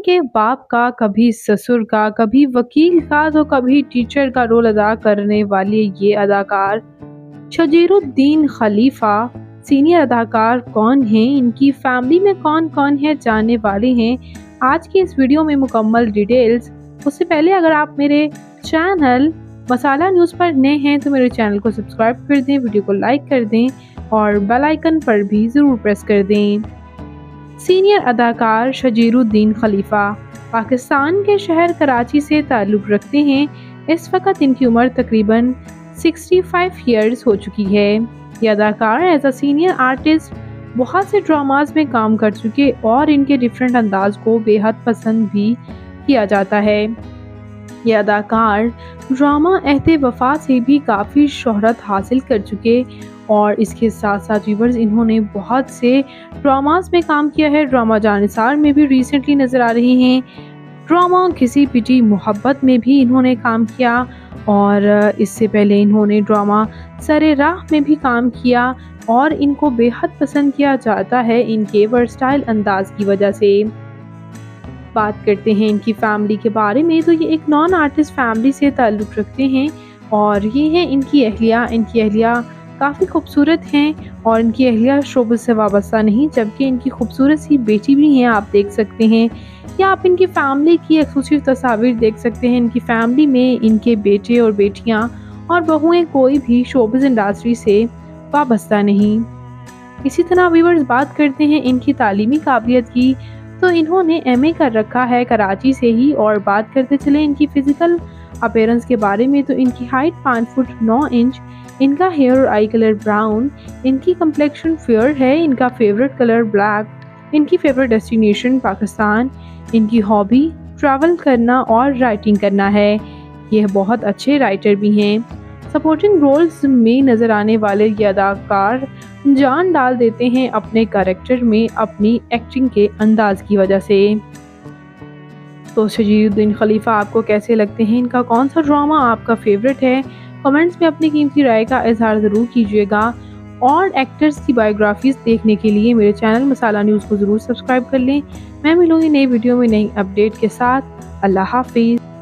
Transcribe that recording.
के बाप का, कभी ससुर का, कभी वकील का तो कभी टीचर का रोल अदा करने वाले ये अदाकार शजीरुद्दीन खलीफा सीनियर अदाकार कौन हैं, इनकी फैमिली में कौन कौन है, जानने वाले हैं आज की इस वीडियो में मुकम्मल डिटेल्स। उससे पहले अगर आप मेरे चैनल मसाला न्यूज़ पर नए हैं तो मेरे चैनल को सब्सक्राइब कर दें, वीडियो को लाइक कर दें और बेल आइकन पर भी ज़रूर प्रेस कर दें। सीनियर अदाकार शजीरुद्दीन खलीफा पाकिस्तान के शहर कराची से ताल्लुक़ रखते हैं। इस वक्त इनकी उम्र तकरीबन 65 ईयर्स हो चुकी है। ये अदाकार एज अ सीनियर आर्टिस्ट बहुत से ड्रामाज में काम कर चुके और इनके डिफरेंट अंदाज को बेहद पसंद भी किया जाता है। ये अदाकार ड्रामा एहते वफा से भी काफ़ी शोहरत हासिल कर चुके और इसके साथ साथ व्यूवर्स इन्होंने बहुत से ड्रामास में काम किया है। ड्रामा जानिसार में भी रिसेंटली नज़र आ रही हैं। ड्रामा किसी पिटी मोहब्बत में भी इन्होंने काम किया और इससे पहले इन्होंने ड्रामा सरे राह में भी काम किया और इनको बेहद पसंद किया जाता है इनके वर्सटाइल अंदाज की वजह से। बात करते हैं इनकी फैमिली के बारे में तो ये एक नॉन आर्टिस्ट फैमिली से ताल्लुक़ रखते हैं और ये है इनकी अहलिया। इनकी अहलिया काफ़ी खूबसूरत हैं और इनकी अहलिया शोबे से वाबस्ता नहीं, जबकि इनकी खूबसूरत सी बेटी भी हैं, आप देख सकते हैं या आप इनकी फैमिली की एक्सक्लूसिव तस्वीर देख सकते हैं। इनकी फैमिली में इनके बेटे और बेटियां और बहुएं कोई भी शोबिज़ इंडस्ट्री से वाबस्ता नहीं। इसी तरह व्यूअर्स बात करते हैं इनकी तालीमी काबिलियत की तो इन्होंने एमए कर रखा है कराची से ही। और बात करते चले इनकी फ़िज़िकल अपीयरेंस के बारे में तो इनकी हाइट 5 फुट 9 इंच, इनका हेयर और आई कलर ब्राउन, इनकी कम्प्लेक्शन फेयर है, इनका फेवरेट कलर ब्लैक, इनकी फेवरेट डेस्टिनेशन पाकिस्तान, इनकी हॉबी ट्रैवल करना और राइटिंग करना है। यह बहुत अच्छे राइटर भी हैं। सपोर्टिंग रोल्स में नज़र आने वाले ये अदाकार जान डाल देते हैं अपने कैरेक्टर में अपनी एक्टिंग के अंदाज की वजह से। तो शजीरुद्दीन खलीफा आपको कैसे लगते हैं, इनका कौन सा ड्रामा आपका फेवरेट है, कमेंट्स में अपनी कीमती राय का इजहार ज़रूर कीजिएगा। और एक्टर्स की बायोग्राफीज़ देखने के लिए मेरे चैनल मसाला न्यूज़ को ज़रूर सब्सक्राइब कर लें। मैं मिलूँगी नई वीडियो में नई अपडेट के साथ। अल्लाह हाफिज़।